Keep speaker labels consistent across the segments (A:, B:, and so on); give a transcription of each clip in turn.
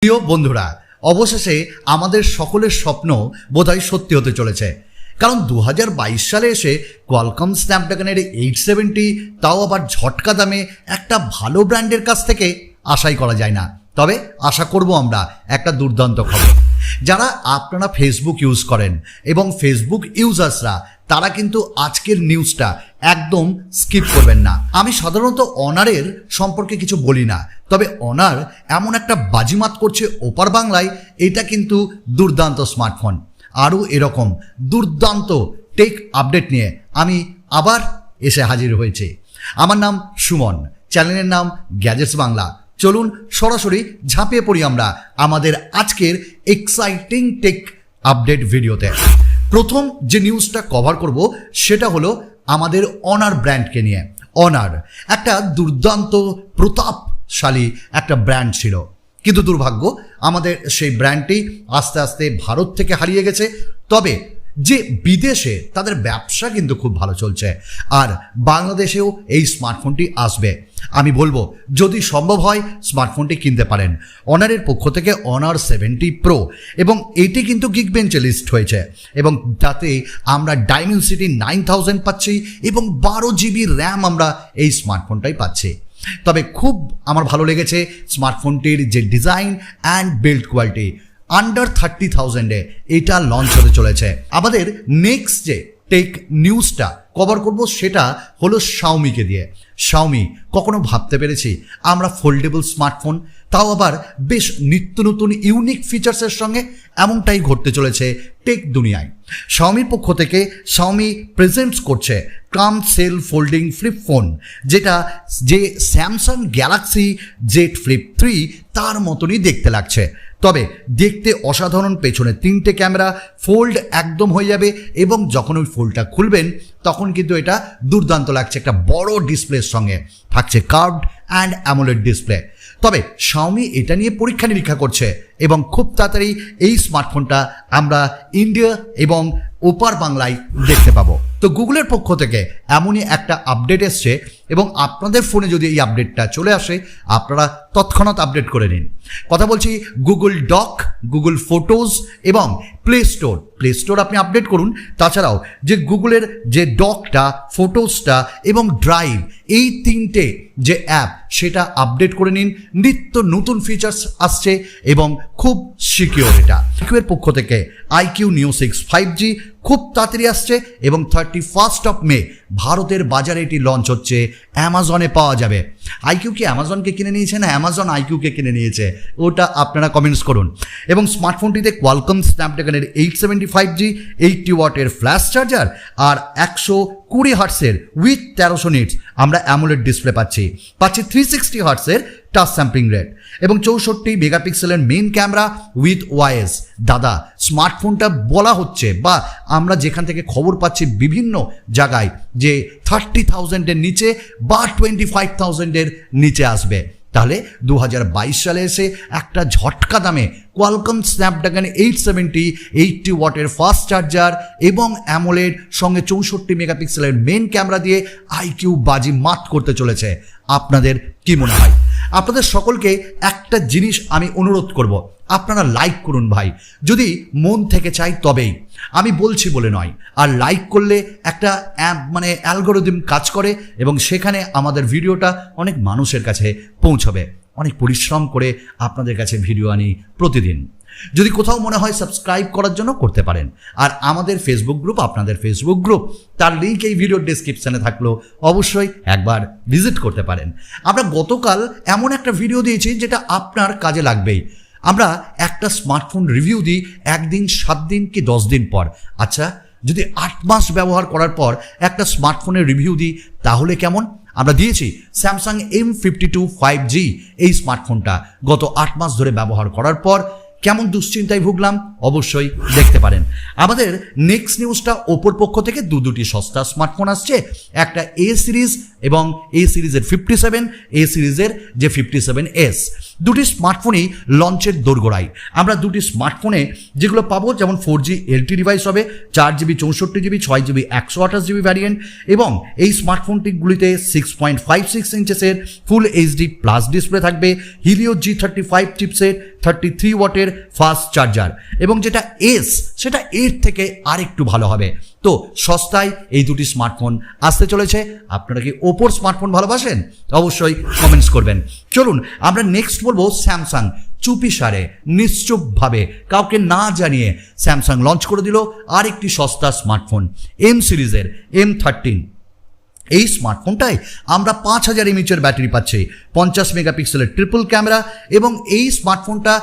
A: প্রিয় বন্ধুরা, অবশেষে আমাদের সকলের স্বপ্ন বোধহয় সত্যি হতে চলেছে। কারণ 2022 সালে এসে কোয়ালকম স্ন্যাপড্রাগনের 870, তাও আবার ঝটকা দামে একটা ভালো ব্র্যান্ডের কাছ থেকে আশাই করা যায় না। তবে আশা করব আমরা একটা দুর্দান্ত খবর। যারা আপনারা ফেসবুক ইউজ করেন এবং ফেসবুক ইউজার্সরা, তারা কিন্তু আজকের নিউজটা একদম স্কিপ করবেন না। আমি সাধারণত অনারের সম্পর্কে কিছু বলি না, তবে অনার এমন একটা বাজিমাত করছে ওপার বাংলায়, এটা কিন্তু দুর্দান্ত স্মার্টফোন। আরও এরকম দুর্দান্ত টেক আপডেট নিয়ে আমি আবার এসে হাজির হয়েছি। আমার নাম সুমন, চ্যানেলের নাম গ্যাজেটস বাংলা। চলুন সরাসরি ঝাঁপিয়ে পড়ি আমরা আমাদের আজকের এক্সাইটিং টেক আপডেট ভিডিওতে। প্রথম যে নিউজটা কভার করব সেটা হলো আমাদের অনার ব্র্যান্ডকে নিয়ে। অনার একটা দুর্দান্ত প্রতাপশালী একটা ব্র্যান্ড ছিল, কিন্তু দুর্ভাগ্য আমাদের সেই ব্র্যান্ডটি আস্তে আস্তে ভারত থেকে হারিয়ে গেছে। তবে যে বিদেশে তাদের ব্যবসা কিন্তু খুব ভালো চলছে, আর বাংলাদেশেও এই স্মার্টফোনটি আসবে। আমি বলবো যদি সম্ভব হয় স্মার্টফোনটি কিনতে পারেন। অনারের পক্ষ থেকে অনার 70 প্রো, এবং এটি কিন্তু গিগবেঞ্চে লিস্ট হয়েছে, এবং তাতে আমরা ডাইমেনসিটি 9000 পাচ্ছি এবং 12 GB র্যাম আমরা এই স্মার্টফোনটাই পাচ্ছি। তবে খুব আমার ভালো লেগেছে স্মার্টফোনটির যে design and build quality. Under 30,000-এ এটা লঞ্চ হতে চলেছে। আমাদের নেক্সট যে টেক নিউজটা কভার করব সেটা হলো শাওমিকে দিয়ে। শাওমি, কখনো ভাবতে পেরেছি আমরা ফোল্ডেবল স্মার্টফোন, তাও আবার বেশ নিত্য নতুন ইউনিক ফিচার্সের সঙ্গে? এমনটাই ঘটতে চলেছে টেক দুনিয়ায়। শাওমির পক্ষ থেকে শাওমি প্রেজেন্টস করছে কাম সেল ফোল্ডিং ফ্লিপ ফোন, যেটা যে স্যামসাং গ্যালাক্সি জেড ফ্লিপ 3 তার মতনই দেখতে লাগছে। তবে দেখতে অসাধারণ, পেছনে 3টে ক্যামেরা, ফোল্ড একদম হয়ে যাবে, এবং যখন ওই ফোল্ডটা খুলবেন তখন কিন্তু এটা দুর্দান্ত লাগছে। একটা বড় ডিসপ্লের সঙ্গে থাকছে কার্ভড অ্যান্ড অ্যামোলেড ডিসপ্লে। তবে শাওমি এটা নিয়ে পরীক্ষা নিরীক্ষা করছে, এবং খুব তাড়াতাড়ি এই স্মার্টফোনটা আমরা ইন্ডিয়া এবং ওপার বাংলায় দেখতে পাবো। তো গুগলের পক্ষ থেকে এমনই একটা আপডেট এসছে, এবং আপনাদের ফোনে যদি এই আপডেটটা চলে আসে আপনারা তৎক্ষণাৎ আপডেট করে নিন। কথা বলছি গুগল ডক, গুগল ফটোজ এবং প্লে স্টোর আপনি আপডেট করুন। তাছাড়াও যে গুগলের যে ডকটা, ফটোজটা এবং ড্রাইভ, এই 3টে যে অ্যাপ, সেটা আপডেট করে নিন। নিত্য নতুন ফিচার্স আসছে এবং খুব সিকিউর। এটা iQOO এর পক্ষ থেকে iQOO Neo 6 5G খুব তাড়াতাড়ি আসছে, এবং 31 মে ভারতের বাজারে এটি লঞ্চ হচ্ছে। অ্যামাজনে পাওয়া যাবে। iQOO কি অ্যামাজনকে কিনে নিয়েছে, না অ্যামাজন iQOOকে কিনে নিয়েছে, ওটা আপনারা কমেন্টস করুন। এবং স্মার্টফোনটিতে কোয়ালকম স্ন্যাপড্রাগনের 875G 80 ওয়াটের ফ্ল্যাশ চার্জার আর 120 হার্টসের উইথ 1300 নিটস আমরা অ্যামোলেড ডিসপ্লে পাচ্ছি 360 হার্টসের টাচ স্যাম্পলিং রেট, এবং 64 মেগাপিক্সেলের মেইন ক্যামেরা উইথ ওয়াইএস। দাদা, স্মার্টফোনটা বলা হচ্ছে, বা আমরা যেখান থেকে খবর পাচ্ছি বিভিন্ন জায়গায়, যে 30,000-এর নিচে বা 25,000-এর নিচে আসবে। তাহলে 2022 সালে এসে একটা ঝটকা দামে কোয়ালকম স্ন্যাপড্রাগন 870 80 ওয়াটের ফাস্ট চার্জার এবং অ্যামোলেড সঙ্গে 64 মেগাপিক্সেলের মেন ক্যামেরা দিয়ে iQOO বাজি মাত করতে চলেছে। আপনাদের কি মনে হয়? আপনাদের সকলকে একটা জিনিস আমি অনুরোধ করব, আপনারা লাইক করুন ভাই, যদি মন থেকে চাই তবেই। আমি বলছি বলে নয়। আর লাইক করলে একটা অ্যালগোরিদম কাজ করে, এবং সেখানে আমাদের ভিডিওটা অনেক মানুষের কাছে পৌঁছবে। অনেক পরিশ্রম করে আপনাদের কাছে ভিডিও আনি প্রতিদিন। যদি কোথাও মনে হয় সাবস্ক্রাইব করার জন্য করতে পারেন। আর আমাদের ফেসবুক গ্রুপ, আপনাদের ফেসবুক গ্রুপ, তার লিঙ্ক এই ভিডিওর ডেসক্রিপশানে থাকলেও অবশ্যই একবার ভিজিট করতে পারেন। আমরা গতকাল এমন একটা ভিডিও দিয়েছি যেটা আপনার কাজে লাগবেই। আমরা একটা স্মার্টফোন রিভিউ দিই 1 দিন, 7 দিন কি 10 দিন পর। আচ্ছা, যদি 8 মাস ব্যবহার করার পর একটা স্মার্টফোনের রিভিউ দিই তাহলে কেমন? আমরা দিয়েছি স্যামসাং M52 5G। এই স্মার্টফোনটা গত 8 মাস ধরে ব্যবহার করার পর কেমন দুশ্চিন্তায় ভুগলাম অবশ্যই দেখতে পারেন। আমাদের নেক্সট নিউজটা ওপোর পক্ষ থেকে দুটি সস্তা স্মার্টফোন আসছে। একটা A সিরিজ এবং A সিরিজের 57, A সিরিজের যে 57s। দুটি স্মার্টফোনই লঞ্চের দোরগোড়ায়। আমরা দুটি স্মার্টফোনে যেগুলো পাবো, যেমন 4G LTE ডিভাইস হবে, 4GB 64GB 6GB 128GB variant, এবং এই স্মার্টফোনটিগুলিতে 6.56 ইঞ্চেসের ফুল HD প্লাস ডিসপ্লে থাকবে, হিলিও G35 চিপসেট, 33 ওয়াটের ফাস্ট চার্জার, এবং যেটা সেটা এর থেকে আরেকটু ভালো হবে। তো সস্তায় এই দুটি স্মার্টফোন আসতে চলেছে। আপনারা কি ওপোর স্মার্টফোন ভালোবাসেন? অবশ্যই কমেন্টস করবেন। চলুন আমরা নেক্সট বলবো স্যামসাং। চুপিসারে নিশ্চুপভাবে কাউকে না জানিয়ে স্যামসাং লঞ্চ করে দিল আরেকটি সস্তা স্মার্টফোন, M সিরিজের M13। এই স্মার্টফোনটায় আমরা 5000 mAh ব্যাটারি পাচ্ছি, 50 মেগাপিক্সেলের ট্রিপল ক্যামেরা, এবং এই স্মার্টফোনটা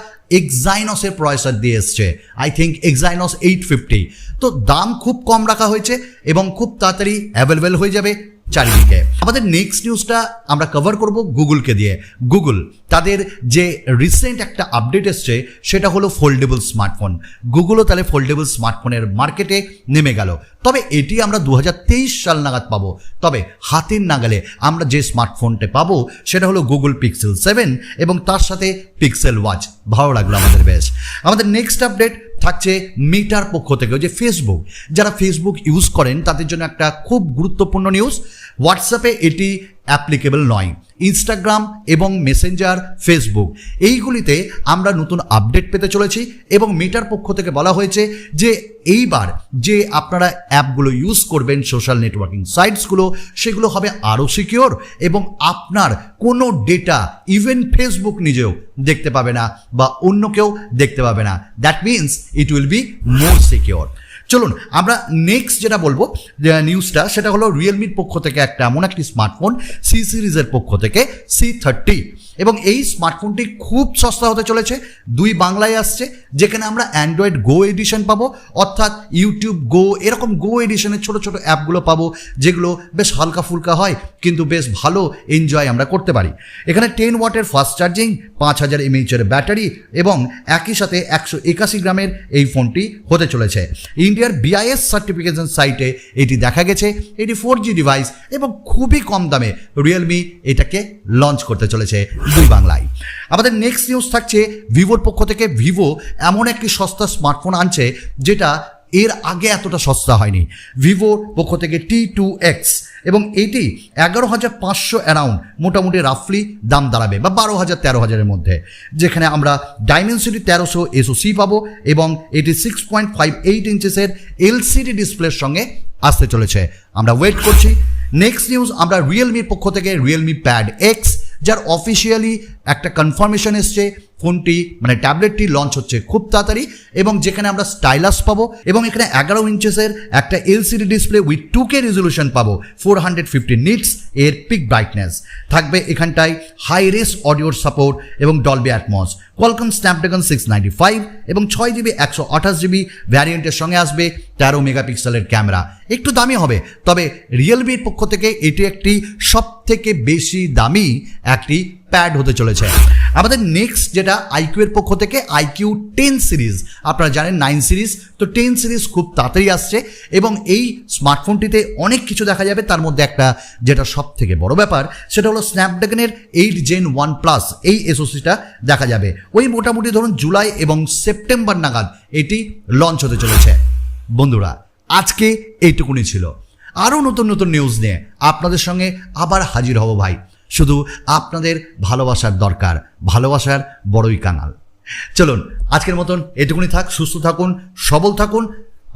A: এক্সাইনসের প্রসেসর দিয়ে এসছে, আই থিঙ্ক এক্সাইনস 850। তো দাম খুব কম রাখা হয়েছে এবং খুব তাড়াতাড়ি অ্যাভেলেবেল হয়ে যাবে চারিদিকে। আমাদের নেক্সট নিউজটা আমরা কভার করব গুগলকে দিয়ে। গুগল তাদের যে রিসেন্ট একটা আপডেট এসছে সেটা হলো ফোল্ডেবল স্মার্টফোন। গুগলও তাহলে ফোল্ডেবল স্মার্টফোনের মার্কেটে নেমে গেল। তবে এটি আমরা 2023 সাল নাগাদ পাবো। তবে হাতের নাগালে আমরা যে স্মার্টফোনটা পাবো সেটা হলো গুগল পিক্সেল 7 এবং তার সাথে পিক্সেল ওয়াচ। ভালো লাগলো আমাদের বেশ। আমাদের নেক্সট আপডেট থাকছে মেটার পক্ষ থেকে, যে ফেসবুক, যারা ফেসবুক ইউজ করেন তাদের জন্য একটা খুব গুরুত্বপূর্ণ নিউজ। হোয়াটসঅ্যাপে এটি অ্যাপ্লিকেবল নয়, ইনস্টাগ্রাম এবং মেসেঞ্জার, ফেসবুক এইগুলিতে আমরা নতুন আপডেট পেতে চলেছি। এবং মেটার পক্ষ থেকে বলা হয়েছে যে এইবার যে আপনারা অ্যাপগুলো ইউজ করবেন, সোশ্যাল নেটওয়ার্কিং সাইটসগুলো, সেগুলো হবে আরও সিকিওর এবং আপনার কোনো ডেটা ইভেন ফেসবুক নিজেও দেখতে পাবে না বা অন্য কেউ দেখতে পাবে না। That means it will be more secure. চলুন আমরা নেক্সট যেটা বলবো নিউজটা, সেটা হলো রিয়েলমির পক্ষ থেকে একটা এমন একটি স্মার্টফোন, সি সিরিজের পক্ষ থেকে C30, এবং এই স্মার্টফোনটি খুব সস্তা হতে চলেছে। 2 বাংলায় আসছে, যেখানে আমরা অ্যান্ড্রয়েড গো এডিশন পাবো, অর্থাৎ ইউটিউব গো, এরকম গো এডিশনের ছোটো ছোটো অ্যাপগুলো পাবো, যেগুলো বেশ হালকা ফুলকা হয় কিন্তু বেশ ভালো এনজয় আমরা করতে পারি। এখানে 10 ওয়াটের ফাস্ট চার্জিং, 5000 mAh ব্যাটারি, এবং একই সাথে 181 গ্রামের এই ফোনটি হতে চলেছে। ইন্ডিয়ার BIS সার্টিফিকেশন সাইটে এটি দেখা গেছে। এটি 4G ডিভাইস এবং খুবই কম দামে রিয়েলমি এটাকে লঞ্চ করতে চলেছে 2 বাংলায়। আমাদের নেক্সট নিউজ থাকছে ভিভোর পক্ষ থেকে। ভিভো এমন একটি সস্তা স্মার্টফোন আনছে যেটা এর আগে এতটা সস্তা হয়নি। ভিভোর পক্ষ থেকে T2X, এবং এটি 11,500 অ্যারাউন্ড, মোটামুটি রাফলি দাম দাঁড়াবে বা 12,000-13,000-এর মধ্যে, যেখানে আমরা ডাইমেনসিটি 1300 SoC পাবো এবং এটি 6.58 ইঞ্চেসের LCD ডিসপ্লের সঙ্গে আসতে চলেছে। আমরা ওয়েট করছি। নেক্সট নিউজ আমরা রিয়েলমির পক্ষ থেকে Realme Pad X, যার অফিসিয়ালি একটা কনফার্মেশন এসছে। ফোনটি মানে ট্যাবলেটটি লঞ্চ হচ্ছে খুব তাড়াতাড়ি, এবং যেখানে আমরা স্টাইলাস পাবো, এবং এখানে 11 ইঞ্চেসের একটা LCD display with 2K resolution পাবো, 450 নিটস এর পিক ব্রাইটনেস থাকবে। এখানটায় হাই রেস অডিওর সাপোর্ট এবং ডলবি অ্যাটমস। কোয়ালকম স্ন্যাপড্রাগন 695 এবং 6GB 128GB ভ্যারিয়েন্টের সঙ্গে আসবে 13 মেগাপিক্সেলের ক্যামেরা। একটু দামি হবে, তবে রিয়েলমির পক্ষ থেকে এটি একটি সবথেকে বেশি দামি একটি প্যাড হতে চলেছে। আমাদের নেক্সট যেটা iQOO এর পক্ষ থেকে iQOO 10 সিরিজ, আপনারা জানেন 9 সিরিজ, তো 10 সিরিজ খুব তাড়াতাড়ি আসছে এবং এই স্মার্টফোনটিতে অনেক কিছু দেখা যাবে। তার মধ্যে একটা যেটা সব থেকে বড় ব্যাপার সেটা হলো স্ন্যাপড্রাগনের 8 Gen 1+ এই SoCটা দেখা যাবে। ওই মোটামুটি ধরুন জুলাই এবং সেপ্টেম্বর নাগাদ এটি লঞ্চ হতে চলেছে। বন্ধুরা আজকে এইটুকুনি ছিল। আরও নতুন নতুন নিউজ নিয়ে আপনাদের সঙ্গে আবার হাজির হব ভাই। শুধু আপনাদের ভালোবাসার দরকার, ভালোবাসার বড়ই কাঙাল। চলুন আজকের মতন এটুকুনি থাক। সুস্থ থাকুন, সবল থাকুন।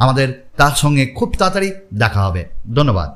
A: আমাদের তার সঙ্গে খুব তাড়াতাড়ি দেখা হবে। ধন্যবাদ।